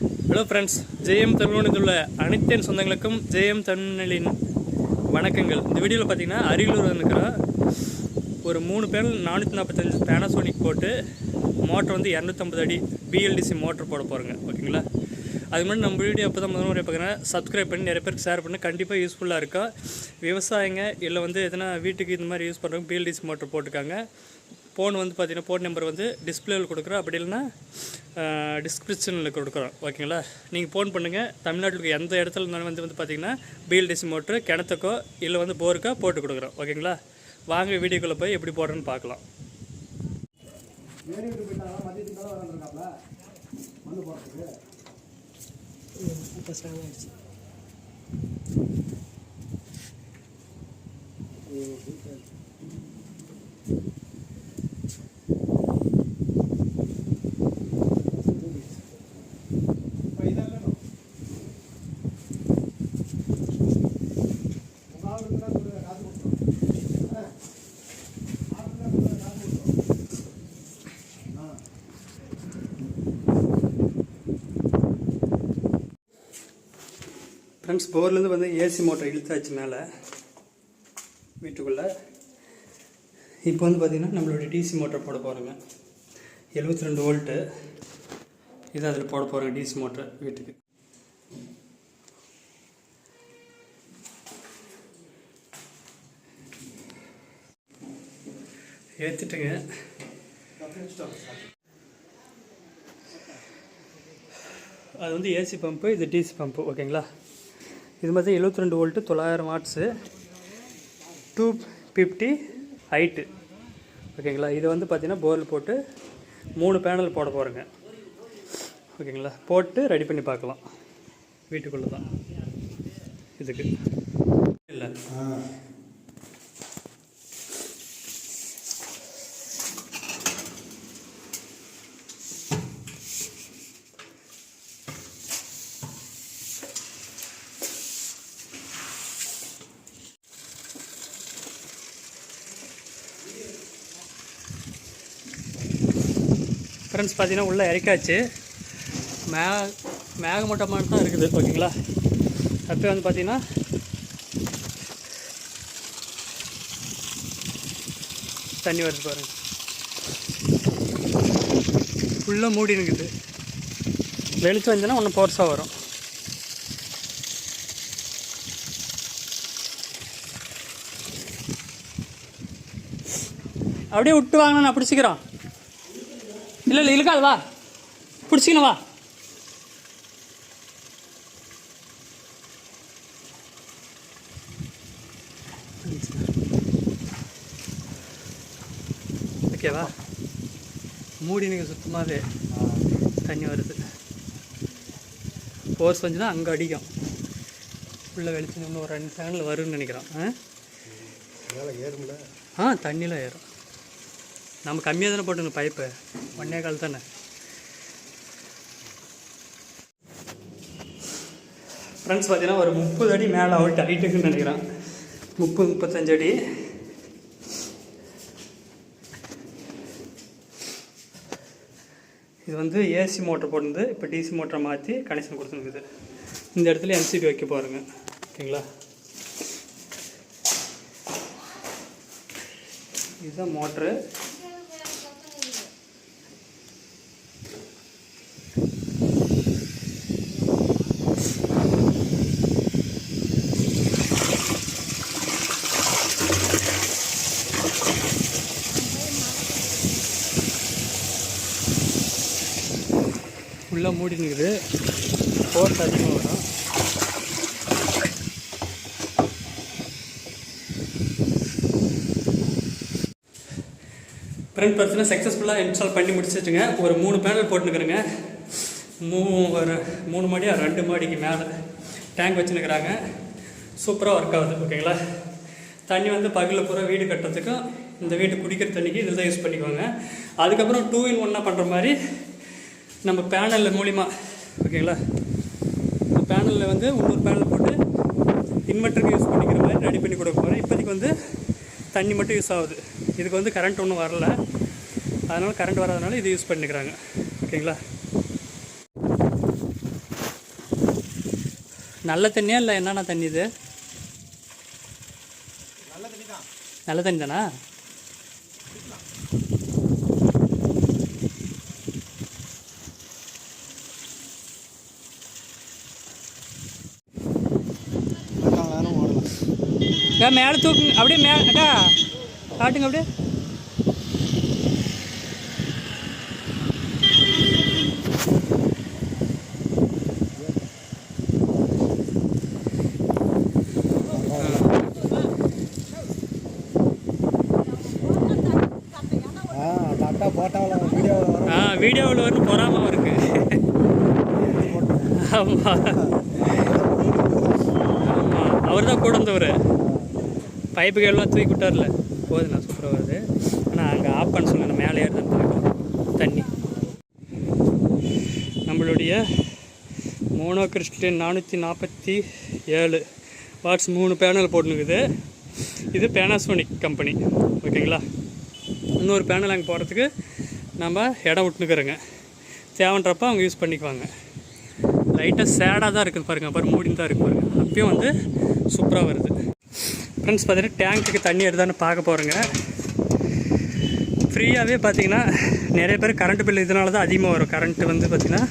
Hello friends, ஜெயம் தமிழ்மொழியில் உள்ள அனைத்து சொந்தங்களுக்கும் ஜெயம் தமிழ்மொழியின் வணக்கங்கள். இந்த வீடியோவில் பார்த்தீங்கன்னா அரியலூர் இருக்கிற ஒரு 3 பேனல் 445 பேனாசோனிக் போட்டு மோட்டர் வந்து 250 அடி BLDC மோட்டர் போட போகிறோங்க. ஓகேங்களா? அது மாதிரி நம்ம வீடியோ அப்போ தான் முதல் முறை பார்க்குறேன். சப்ஸ்கிரைப் பண்ணி நிறைய பேருக்கு ஷேர் பண்ணி கண்டிப்பாக யூஸ்ஃபுல்லாக இருக்கும். விவசாயிங்க இல்லை வந்து எதனா வீட்டுக்கு இந்த மாதிரி யூஸ் பண்ணுறவங்க BLDC மோட்டர் போட்டுக்காங்க. ஃபோன் வந்து பார்த்தீங்கன்னா ஃபோன் நம்பர் வந்து டிஸ்பிளேவில் கொடுக்குறோம், அப்படி இல்லைன்னா டிஸ்கிரிப்ஷனில் கொடுக்குறோம். ஓகேங்களா? நீங்கள் ஃபோன் பண்ணுங்கள். தமிழ்நாட்டுக்கு எந்த இடத்துல இருந்தாலும் வந்து பார்த்தீங்கன்னா BLDC மோட்ரு கிணத்துக்கோ இல்லை வந்து போருக்கோ போட்டு கொடுக்குறோம். ஓகேங்களா? வாங்க வீடியோக்குள்ளே போய் எப்படி போடுறேன்னு பார்க்கலாம். ஃப்ரெண்ட்ஸ், போர்லேருந்து வந்து ஏசி மோட்டர் இழுத்தாச்சு மேலே வீட்டுக்குள்ளே. இப்போ வந்து பார்த்திங்கன்னா நம்மளுடைய டிசி மோட்டர் போட போகிறோங்க. 72 வோல்ட்டு இது அதில் போட போகிறோங்க. டிசி மோட்டர் வீட்டுக்கு ஏற்றிட்டுங்க. அது வந்து ஏசி பம்பு, இது டிசி பம்பு. ஓகேங்களா? இது மாதிரி 72 வோல்ட்டு 900 வாட்ஸு 250 ஹைட்டு. ஓகேங்களா? இது வந்து பார்த்திங்கன்னா போரில் போட்டு 3 பேனல் போட போகிறேங்க. ஓகேங்களா? போட்டு ரெடி பண்ணி பார்க்கலாம். வீட்டுக்குள்ளே தான் இதுக்கு இல்லை. ஃப்ரெண்ட்ஸ், பார்த்தீங்கன்னா உள்ளே இறக்காச்சு. மேகமூட்டமாக தான் இருக்குது. ஓகேங்களா? அப்போ வந்து பார்த்தீங்கன்னா தண்ணி வருது பாருங்கள். ஃபுல்லாக மூடி இருக்குது. வெளிச்சம் வந்துச்சுன்னா ஒன்றும் ஃபோர்ஸாக வரும். அப்படியே விட்டு வாங்கண்ணா, நான் பிடிச்சிக்கிறோம். இல்லை இல்லை இருக்காது, வா பிடிச்சிக்கணும், வா. ஓகேவா? மூடி நீங்கள் சுத்தமாகவே தண்ணி வருது. ஃபோர்ஸ் வந்துச்சுன்னா அங்கே அடிக்கும். உள்ள வெளிச்சம் இன்னும் ஒரு 2 செகண்டில் வரும்னு நினைக்கிறோம். தண்ணியில் ஏறும். நம்ம கம்மியாக தானே போட்டுங்க பைப்பு, 1.25 தானே. ஃப்ரெண்ட்ஸ், பார்த்தீங்கன்னா ஒரு 30 அடி மேலே அவுட் ஹைட்டுக்குன்னு நினைக்கிறேன். 30-35 அடி. இது வந்து ஏசி மோட்டர் போட்டு இப்போ டிசி மோட்டரை மாற்றி கனெக்ஷன் கொடுத்துருக்குது. இந்த இடத்துல MCB வைக்க போகிறேங்க. ஓகேங்களா? இதுதான் மோட்ரு. ஃபுல்லாக மூடி நிற்குது. ஃபோர்ஸ் அதிகமாக வரும். ஃப்ரெண்ட், பார்த்தீங்கன்னா சக்ஸஸ்ஃபுல்லாக இன்ஸ்டால் பண்ணி முடிச்சிட்டுங்க. ஒரு 3 பேனல் போட்டுனுக்குறேங்க. ஒரு 3 மாடியா 2 மாடிக்கு மேலே டேங்க் வச்சுன்னுக்குறாங்க. சூப்பராக ஒர்க் ஆகுது. ஓகேங்களா? தண்ணி வந்து பகலில் பூரா வீடு கட்டுறதுக்கும் இந்த வீட்டு குடிக்கிற தண்ணிக்கு இதில் தான் யூஸ் பண்ணிக்குவாங்க. அதுக்கப்புறம் 2 in 1 பண்ணுற மாதிரி நம்ம பேனலில் மூலிமா. ஓகேங்களா? பேனலில் வந்து இன்னொரு பேனல் போட்டு இன்வெர்ட்டருக்கு யூஸ் பண்ணிக்கிற மாதிரி ரெடி பண்ணி கொடுக்க போகிறேன். இப்போதைக்கு வந்து தண்ணி மட்டும் யூஸ் ஆகுது. இதுக்கு வந்து கரண்ட் ஒன்றும் வரல, அதனால் கரண்ட் வராதனால இது யூஸ் பண்ணிக்கிறாங்க. ஓகேங்களா? நல்ல தண்ணியா இல்லை என்னென்ன தண்ணி இது? நல்ல தண்ணி தானா? மேலே தூக்குங்க, அப்படியே மேலே அக்கா காட்டுங்க அப்படியே. வீடியோவில் வந்து பொறாமல் இருக்கு. ஆமாம் ஆமாம், அவர் தான் கூட வந்தவர். பைப்புகள்லாம் தூக்கி விட்டார்ல, போதுண்ணா சூப்பராக வருது. ஆனால் அங்கே ஆஃப் பண்ண சொல்லுங்க, மேலே ஏறுதான் தண்ணி. நம்மளுடைய மோனோ கிறிஸ்டின் 447 வாட்ஸ் 3 பேனல் போட்டுனுக்குது. இது பேனாசோனிக் கம்பெனி, ஓகேங்களா. இன்னொரு பேனல் அங்கே போகிறதுக்கு நம்ம இடம் விட்டுனுக்குறோங்க. தேவைன்றப்ப அவங்க யூஸ் பண்ணிக்குவாங்க. லைட்டாக சேடாக தான் இருக்குது பாருங்கள், அப்புறம் மூடின்னு தான் இருக்குது பாருங்கள். அப்பயும் வந்து சூப்பராக வருது. ஃப்ரெண்ட்ஸ் பார்த்தீங்கன்னா டேங்க்குக்கு தண்ணி எடுத்தான்னு பார்க்க போகிறேங்க. ஃப்ரீயாகவே பார்த்தீங்கன்னா நிறைய பேர் கரண்ட் பில் இதனால தான் அதிகமாக வரும். கரண்ட்டு வந்து பார்த்திங்கன்னா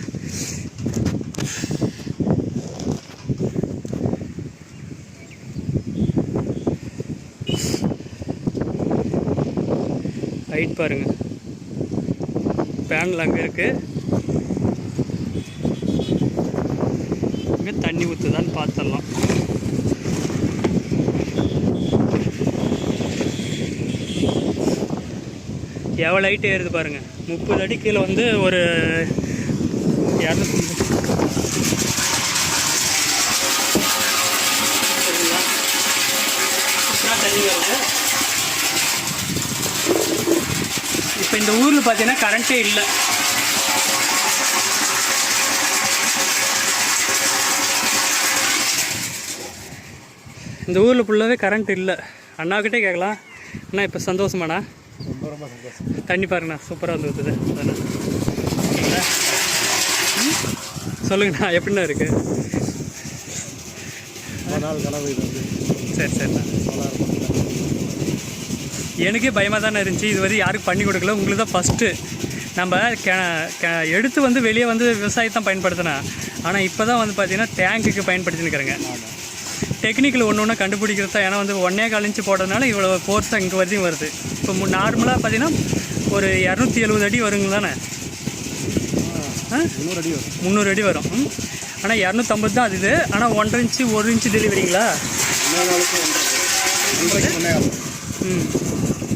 லைட் பாருங்கள், பேனல் அங்கே இருக்குது. இங்கே தண்ணி ஊற்றுதான்னு பார்த்துடலாம். எவ்வளோ லைட் ஏறுது பாருங்கள். 30 அடி கீழே வந்து ஒரு 200 தண்ணி வருது. இப்போ இந்த ஊரில் பார்த்தீங்கன்னா கரண்ட்டே இல்லை. இந்த ஊரில் ஃபுல்லாகவே கரண்ட் இல்லை. அண்ணாக்கிட்டே கேட்கலாம். அண்ணா இப்போ சந்தோஷமாண்ணா? ரொம்ப சந்தோஷம். தண்ணி பாருங்கண்ணா, சூப்பராக வந்து ஊற்றுது. அதனால் சொல்லுங்கண்ணா, எப்படிண்ணா இருக்குது? சரி சரிண்ணா. எனக்கே பயமாக தானே இருந்துச்சு. இது வந்து யாருக்கும் பண்ணி கொடுக்கல, உங்களுக்கு தான் ஃபஸ்ட்டு. நம்ம எடுத்து வந்து வெளியே வந்து விவசாயத்தான் பயன்படுத்தினேன். ஆனால் இப்போ தான் வந்து பார்த்திங்கன்னா டேங்க்குக்கு பயன்படுத்தினுக்கிறேங்க. டெக்னிக்கல் ஒன்று ஒன்றா கண்டுபிடிக்கிறது தான். ஏன்னா வந்து 1.25 இன்ச்சு போடுறதுனால இவ்வளோ ஃபோர்ஸாக இங்கே வரையும் வருது. இப்போ நார்மலாக பார்த்திங்கன்னா ஒரு 270 அடி வருங்க தானே? 300 அடி வரும். ஆனால் 250 தான் அது. ஆனால் 1.5 இன்ச்சு 1 இன்ச்சு டெலிவரிங்களா?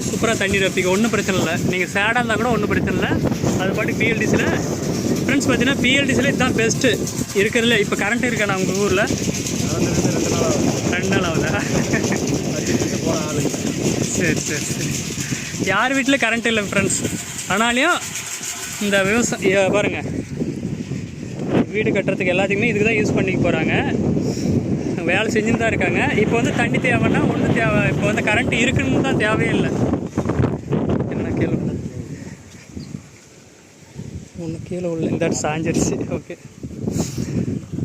சூப்பராக தண்ணி ரப்பிக்க, ஒன்றும் பிரச்சனை இல்லை. நீங்கள் சேடாக இருந்தால் கூட ஒன்றும் பிரச்சனை இல்லை. அது பாட்டு பிஎல்டிசியில் ஃப்ரெண்ட்ஸ் பார்த்தீங்கன்னா பிஎல்டிசியில் இதுதான் பெஸ்ட்டு இருக்கிறதுல. இப்போ கரண்ட் இருக்காண்ணா உங்கள் ஊரில்? 2 நாள் ஆகுதா? சரி சரி சரி. யார் வீட்டில் கரண்ட் இல்லை ஃப்ரெண்ட்ஸ். ஆனாலையும் இந்த விவசாயம் பாருங்கள், வீடு கட்டுறதுக்கு எல்லாத்துக்குமே இதுக்கு தான் யூஸ் பண்ணிக்க போகிறாங்க. வேலை செஞ்சுன்னு தான் இருக்காங்க. இப்போ வந்து தண்ணி தேவைன்னா ஒன்றும் தேவை. இப்போ வந்து கரண்ட் இருக்குன்னு தான் தேவையே இல்லை. என்ன கீழே ஒன்று கீழே உள்ள இந்த சாஞ்சிருச்சு. ஓகே,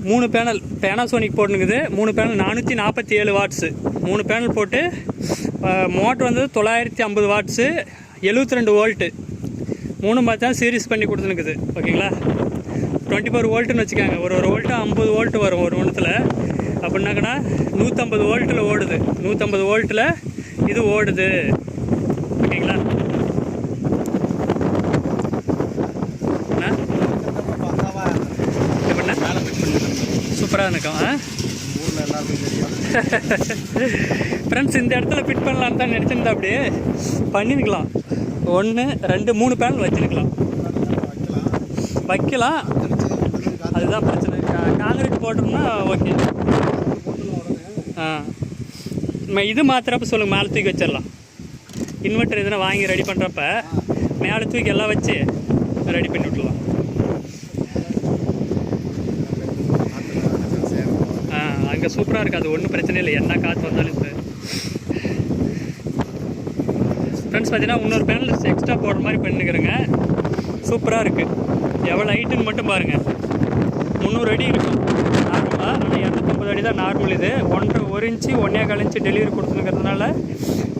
3 பேனல் பேனாசோனிக் போட்டுனுக்குது. 3 பேனல் 447 வாட்ஸு. 3 பேனல் போட்டு மோட்ரு வந்து 950 வாட்ஸு, 72 வோல்ட்டு. 3 பார்த்தா சீரிஸ் பண்ணி கொடுத்துனுக்குது. ஓகேங்களா. 24 வோல்ட்டுன்னு வச்சுக்காங்க. ஒரு வோல்ட்டு 50 வோல்ட்டு வரும் ஒரு ஒன்றுத்தில். அப்படின்னாக்கன்னா 150 வோல்ட்டில் ஓடுது. 150 வோல்ட்டில் இது ஓடுது. ஓகேங்களா. எப்படின்னா சூப்பராக இருக்கும். ஃப்ரெண்ட்ஸ் இந்த இடத்துல ஃபிட் பண்ணலான்னு தான் நினச்சிருந்தா அப்படியே பண்ணிருக்கலாம். 1 2 3 பேனல் வச்சுருக்கலாம், வைக்கலாம். அதுதான் பிரச்சனை. காங்கிரீட் போட்டோம்னா ஓகே. இது மாத்திரப்ப சொல்லுங்கள், மேலே தூக்கி வச்சிடலாம். இன்வெர்ட்டர் எதுனா வாங்கி ரெடி பண்ணுறப்ப மேலே தூக்கி எல்லாம் வச்சு ரெடி பண்ணி விட்ருலாம். அங்கே சூப்பராக இருக்குது. அது ஒன்றும் பிரச்சனை இல்லை, என்ன காற்று வந்தாலும். இப்போ ஃப்ரெண்ட்ஸ் பார்த்தீங்கன்னா இன்னொரு பேனல் எக்ஸ்ட்ரா போடுற மாதிரி பண்ணிக்கிறேங்க. சூப்பராக இருக்குது. எவ்வளோ ஹைட்டுன்னு மட்டும் பாருங்கள். 300 அடி இருக்கும் நார்மலாக. அதனால் 250 அடி தான் நார்மல். இது 1 இன்ச்சு 1.25 இன்ச்சு டெலிவரி கொடுத்துனுக்கிறதுனால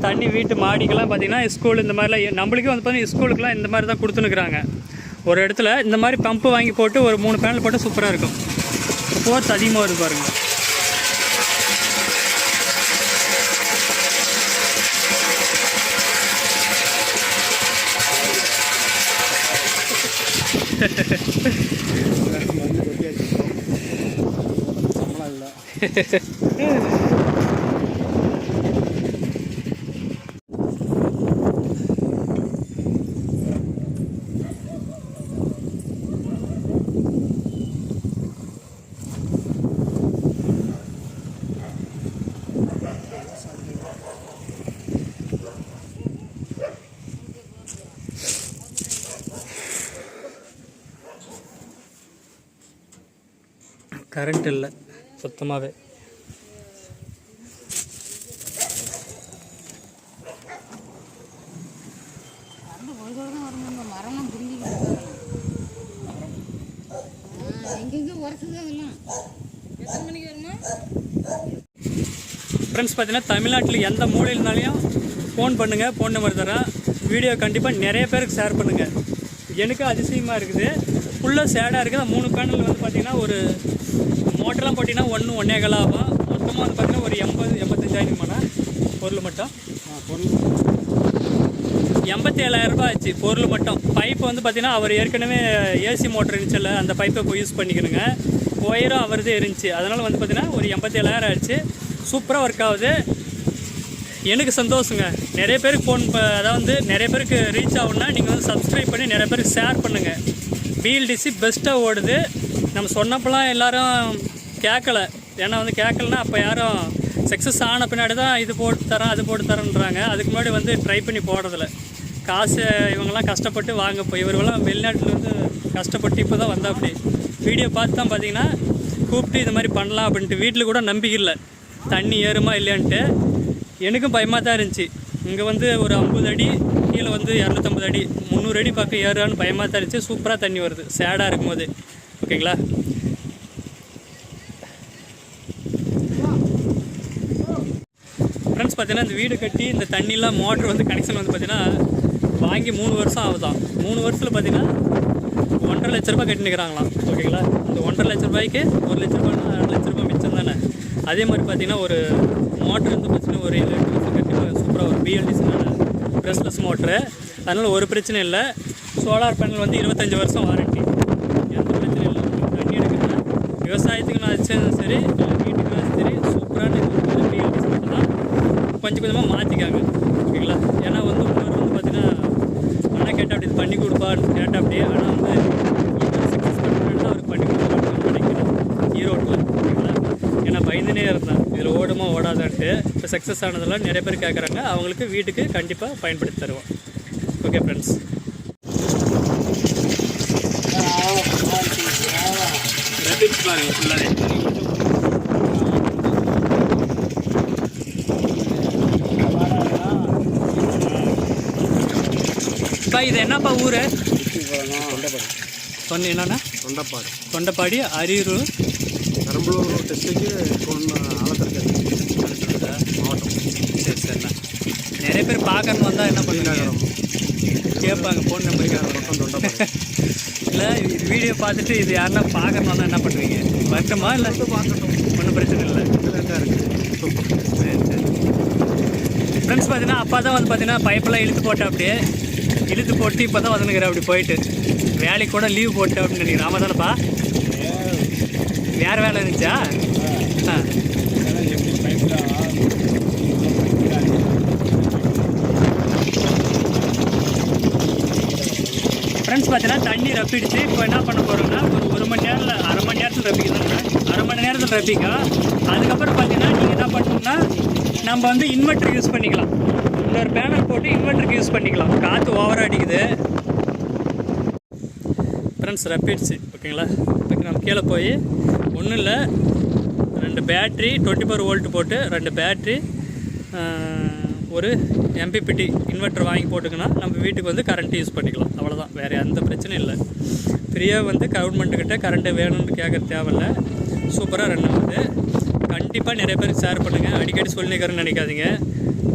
தண்ணி வீட்டு மாடிக்கெல்லாம் பார்த்திங்கன்னா ஸ்கூல் இந்த மாதிரிலாம் நம்மளுக்கே வந்து பார்த்திங்கன்னா ஸ்கூலுக்குலாம் இந்த மாதிரி தான் கொடுத்துனுக்குறாங்க. ஒரு இடத்துல இந்த மாதிரி பம்பு வாங்கி போட்டு ஒரு 3 பேனல் போட்டு சூப்பராக இருக்கும். ஃபோர்ஸ் அதிகமாக வருது பாருங்கள். கரண்ட் இல்லை சுத்தமாகவே. ஃப்ரெண்ட்ஸ் பார்த்தீங்கன்னா தமிழ்நாட்டில் எந்த மூலையில்னாலையும் ஃபோன் பண்ணுங்கள். ஃபோன் நம்பர் தரேன். வீடியோ கண்டிப்பாக நிறைய பேருக்கு ஷேர் பண்ணுங்கள். எனக்கு அதிசயமாக இருக்குது. ஃபுல்லாக சேடாக இருக்குது. 3 பேனல் வந்து பார்த்திங்கன்னா ஒரு மோட்டர்லாம் போட்டிங்கன்னா 1.25 ஆகும். மொத்தமாக வந்து பார்த்திங்கன்னா ஒரு 80-85 ஆகிடுமாண்ணா பொருள் மட்டும். 87,000 ரூபாய் ஆச்சு பொருள் மட்டும். பைப்பு வந்து பார்த்திங்கன்னா அவர் ஏற்கனவே ஏசி மோட்டர் இருந்துச்சுல்ல, அந்த பைப்பை போய் யூஸ் பண்ணிக்கணுங்க. ஒயரும் அவரதே இருந்துச்சு. அதனால் வந்து பார்த்திங்கன்னா ஒரு 87,000 ஆயிடுச்சு. சூப்பராக ஒர்க் ஆகுது. எனக்கு சந்தோஷங்க. நிறைய பேருக்கு ஃபோன் அதாவது நிறைய பேருக்கு ரீச் ஆகுன்னா நீங்கள் வந்து சப்ஸ்கிரைப் பண்ணி நிறைய பேருக்கு ஷேர் பண்ணுங்கள். BLDC பெஸ்ட்டாக ஓடுது. நம்ம சொன்னப்பெல்லாம் எல்லோரும் கேட்கல. ஏன்னா வந்து கேட்கலன்னா அப்போ யாரும் சக்ஸஸ் ஆன பின்னாடி தான் இது போட்டு தரேன் அது போட்டு தரேன்றாங்க. அதுக்கு முன்னாடி வந்து ட்ரை பண்ணி போடுறதில்ல. காசு இவங்கெல்லாம் கஷ்டப்பட்டு வாங்க போய் இவர்களெலாம் வெளிநாட்டில் வந்து கஷ்டப்பட்டு இப்போ தான் வந்தால் அப்படி வீடியோ பார்த்து தான் பார்த்தீங்கன்னா கூப்பிட்டு இது மாதிரி பண்ணலாம் அப்படின்ட்டு. வீட்டில் கூட நம்பிக்கை இல்லை தண்ணி ஏறுமா இல்லையான்ட்டு. எனக்கும் பயமாக தான் இருந்துச்சு. இங்கே வந்து ஒரு 50 அடி கீழே வந்து 250 அடி 300 அடி பக்கம் ஏறான்னு பயமாக தான் இருந்துச்சு. சூப்பராக தண்ணி வருது சேடாக இருக்கும்போது. ஓகேங்களா? ஃப்ரெண்ட்ஸ் பார்த்தீங்கன்னா இந்த வீடு கட்டி இந்த தண்ணிலாம் மோட்ரு வந்து கனெக்ஷன் வந்து பார்த்திங்கன்னா வாங்கி 3 வருஷம் ஆகுதான். 3 வருஷத்தில் பார்த்திங்கன்னா 1.5 லட்ச ரூபாய் கட்டினுக்கிறாங்களாம். ஓகேங்களா? இந்த 1.5 லட்ச ரூபாய்க்கு 1 லட்ச ரூபாய்னா 2 லட்ச ரூபாய் மிச்சம் தானே. அதே மாதிரி பார்த்திங்கன்னா ஒரு மோட்ரு வந்து பார்த்திங்கன்னா ஒரு 7 வருஷம் கட்டி சூப்பராக ஒரு BLDC ப்ரெஸ்லெஸ் மோட்ரு. அதனால் ஒரு பிரச்சனை இல்லை. சோலார் பேனல் வந்து 25 வருஷம் வாரண்ட்டி. எந்த பிரச்சனையும் இல்லை. தண்ணி எடுக்கணும்னா விவசாயத்துக்குன்னு ஆச்சும் சரி வீட்டுக்குனாலும் சரி சூப்பரான BLDC மட்டும் தான். கொஞ்சம் கொஞ்சமாக மாற்றிக்காங்க. ஓகேங்களா? ஏன்னா வந்து இன்னொரு வந்து பார்த்திங்கன்னா அண்ணா கேட்டால் அப்படி இது பண்ணி கொடுப்பான்னு கேட்டால் அப்படியே. ஆனால் வந்து சக்ஸஸ் பண்ணுறேன்னா அவருக்கு பண்ணி கொடுப்பான்னு நினைக்கிறேன் ஈரோட்டில். ஓகேங்களா? ஏன்னா பயந்துனே இருந்தேன் இதில் ஓடுமா ஓடாதான்ட்டு. இப்போ சக்ஸஸ் ஆனதெல்லாம் நிறைய பேர் கேட்குறாங்க. அவங்களுக்கு வீட்டுக்கு கண்டிப்பாக பயன்படுத்தி தருவோம். Okay friends. ஃபுல்லாகவே இப்போ இது என்னப்பா ஊர்? சொன்ன என்னன்னா தொண்டப்பாடி அரியலூர் பெரம்பலூர் டிஸ்ட்ரிக்ட் ஆலத்தூர் மாவட்டம். சரி சரிண்ணா. நிறைய பேர் பார்க்கறன்னு வந்தால் என்ன பண்ணுறாங்க கேட்பாங்க ஃபோன் நம்பருக்கு. இல்லை வீடியோ பார்த்துட்டு இது யாருன்னா பார்க்கறன்னு வந்தால் என்ன பண்ணுவீங்க? வருத்தமா இல்லை பார்க்கட்டும் ஒன்றும் பிரச்சனை இல்லை. சரி சரி. ஃப்ரெண்ட்ஸ் பார்த்தீங்கன்னா அப்பா தான் வந்து பார்த்தீங்கன்னா பைப்பெல்லாம் இழுத்து போட்டேன். அப்படியே இழுத்து போட்டு இப்போ தான் வந்துனுக்கிறேன். அப்படி போயிட்டு வேலைக்கு கூட லீவ் போட்டேன் அப்படின்னு நினைக்கிறேன். ஆமாம் தானேப்பா? வேறு வேலை இருந்துச்சா? ஃப்ரெண்ட்ஸ் பார்த்தீங்கன்னா தண்ணி ரப்பிடுச்சு. இப்போ என்ன பண்ண போகிறோம்னா ஒரு மணி நேரத்தில் அரை மணி நேரத்தில் ரப்பிக்குதாங்க. அரை மணி நேரத்தில் ரப்பிக்கும். அதுக்கப்புறம் பார்த்தீங்கன்னா நீங்கள் என்ன பண்ணணும்னா நம்ம வந்து இன்வெர்ட்டர் யூஸ் பண்ணிக்கலாம். இன்னொரு பேனல் போட்டு இன்வெர்ட்டருக்கு யூஸ் பண்ணிக்கலாம். காற்று ஓவராக அடிக்குது. ஃப்ரெண்ட்ஸ் ரப்பிடுச்சு. ஓகேங்களா? இப்போ நம்ம கீழே போய் ஒன்றும் இல்லை 2 பேட்ரி 24 வோல்ட் போட்டு 2 பேட்ரி ஒரு MPPT இன்வெர்ட்டர் வாங்கி போட்டுக்கினா நம்ம வீட்டுக்கு வந்து கரண்ட்டு யூஸ் பண்ணிக்கலாம். அவ்வளோதான். வேறு எந்த பிரச்சனையும் இல்லை. ஃப்ரீயாக வந்து கவர்மெண்ட்டுக்கிட்ட கரண்ட்டு வேணும்னு கேட்குற தேவையில்லை. சூப்பராக ரன் ஆகுது. கண்டிப்பாக நிறைய பேருக்கு ஷேர் பண்ணுங்கள். அடிக்கடி சொல்லிக்கிறேன்னு நினைக்காதீங்க.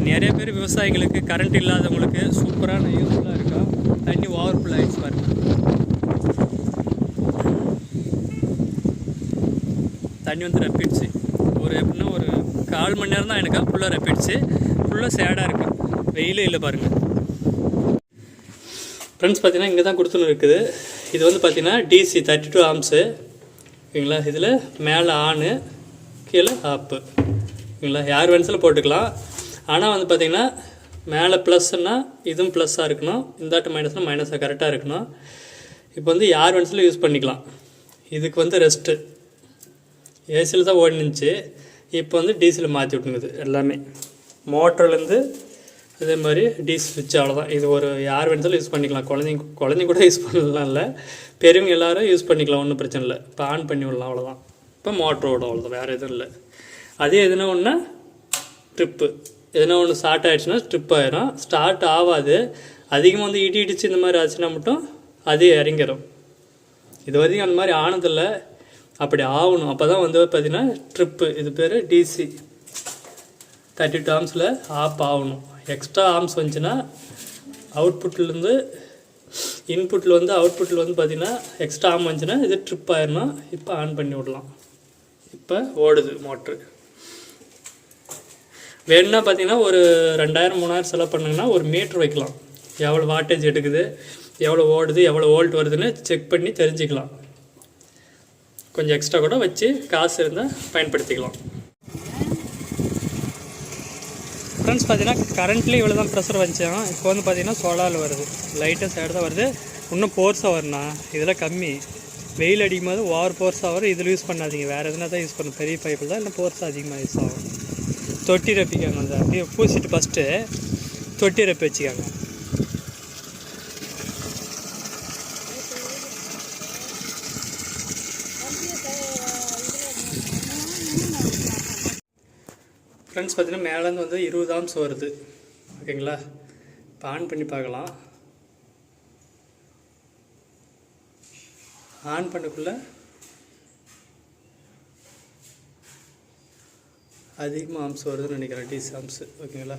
நிறைய பேர் விவசாயிகளுக்கு கரண்ட் இல்லாதவங்களுக்கு சூப்பரான யூஸ்ஃபுல்லாக இருக்கும். தண்ணி ஓவர்ஃபுல் ஆகிடுச்சு பாருங்கள். தண்ணி வந்து ரப்பிடுச்சு. எப்படின்னா ஒரு 1/4 மணி நேரம் தான் எனக்கு ஃபுல்லாக ரப்பிடுச்சு. ஃபுல்லாக சேடாக இருக்குது. வெயிலே இல்லை பாருங்கள். ஃப்ரெண்ட்ஸ் பார்த்தீங்கன்னா இங்கே தான் கொடுத்துன்னு இருக்குது. இது வந்து பார்த்தீங்கன்னா DC 32 ஆம்ஸு ஓகேங்களா. இதில் மேலே ஆனு கீழே ஆப்பு ஓகேங்களா. யார் வேணும்னாலும் போட்டுக்கலாம். ஆனால் வந்து பார்த்திங்கன்னா மேலே ப்ளஸ்னால் இதுவும் ப்ளஸ்ஸாக இருக்கணும், இந்தாட்டு மைனஸ்னால் மைனஸாக கரெக்டாக இருக்கணும். இப்போ வந்து யார் வேணும்னாலும் யூஸ் பண்ணிக்கலாம். இதுக்கு வந்து ரெஸ்ட்டு ஏசியில் தான் ஓடினுச்சு. இப்போ வந்து டிசியில் மாற்றி விட்டுங்குது எல்லாமே. மோட்டர்லேருந்து அதே மாதிரி டிசி ஸ்விட்ச் அவ்வளோதான். இது ஒரு யார் வேணும்னாலும் யூஸ் பண்ணிக்கலாம். குழந்தைங்க கூட யூஸ் பண்ணலாம், இல்லை பெரியவங்க எல்லோரும் யூஸ் பண்ணிக்கலாம், ஒன்றும் பிரச்சனை இல்லை. இப்போ ஆன் பண்ணி விடலாம் அவ்வளோதான். இப்போ மோட்டரோட அவ்வளோதான், வேறு எதுவும் இல்லை. அதே எதுனா ஒன்று ட்ரிப்பு எதுனா ஒன்று ஸ்டார்ட் ஆகிடுச்சுன்னா ட்ரிப் ஆகிடும். ஸ்டார்ட் ஆகாது. அதிகமாக வந்து இடிச்சு இந்த மாதிரி ஆச்சுன்னா மட்டும் அதே இறங்கிடும். இது வரைக்கும் அந்த மாதிரி ஆனதில்லை. அப்படி ஆகணும். அப்போ தான் வந்து பார்த்திங்கன்னா ட்ரிப்பு. இது பேர் DC 32 ஆம்ஸில் ஆஃப் ஆகணும். எக்ஸ்ட்ரா ஆர்ம்ஸ் வந்துச்சுன்னா அவுட்புட்லேருந்து இன்புட்டில் வந்து அவுட்புட்டில் வந்து பார்த்திங்கன்னா எக்ஸ்ட்ரா ஆர்ம் வந்துச்சுன்னா இது ட்ரிப் ஆயிடணும். இப்போ ஆன் பண்ணி விடலாம். இப்போ ஓடுது மோட்ரு. வேணுன்னா பார்த்திங்கன்னா ஒரு 2000-3000 செலவு பண்ணிங்கன்னா ஒரு மீட்ரு வைக்கலாம். எவ்வளோ வாட்டேஜ் எடுக்குது, எவ்வளோ ஓடுது, எவ்வளோ வோல்ட் வருதுன்னு செக் பண்ணி தெரிஞ்சுக்கலாம். கொஞ்சம் எக்ஸ்ட்ரா கூட வச்சு காசு இருந்தால் பயன்படுத்திக்கலாம். ஃப்ரெண்ட்ஸ் பார்த்தீங்கன்னா கரண்ட்லேயும் இவ்வளோ தான் ப்ரெஷர் வந்துச்சோம். இப்போ வந்து பார்த்திங்கன்னா சோலாரில் வருது. லைட்டாக சைடு தான் வருது. இன்னும் ஃபோர்ஸாக வரணும். இதெல்லாம் கம்மி. வெயில் அடிக்கும் போது ஓவர் ஃபோர்ஸாக வரும். இதில் யூஸ் பண்ணாதீங்க. வேறு எதுனா தான் யூஸ் பண்ணணும். பெரிய பைப்பில் தான் இல்லை ஃபோர்ஸ் அதிகமாக யூஸ் ஆகும். தொட்டி ரப்பிக்காங்க. அந்த அப்படியே பூசிட்டு ஃபஸ்ட்டு தொட்டி ரப்பி வச்சுக்காங்க. ஃப்ரெண்ட்ஸ் பார்த்தீங்கன்னா மேலேருந்து வந்து 20 ஆம்ஸ் வருது ஓகேங்களா. இப்போ ஆன் பண்ணி பார்க்கலாம். ஆன் பண்ணக்குள்ளே அதிகமாக ஆம்ஸ் வருதுன்னு நினைக்கிறேன். DC ஆம்ஸு ஓகேங்களா.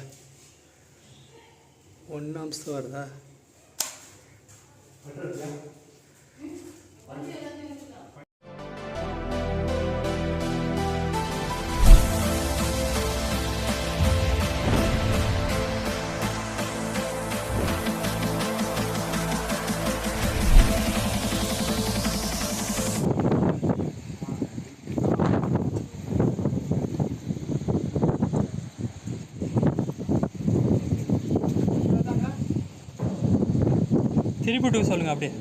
1 ஆம்ஸ் தான் வருதா? திருப்பிட்டு சொல்லுங்கள் அப்படியே.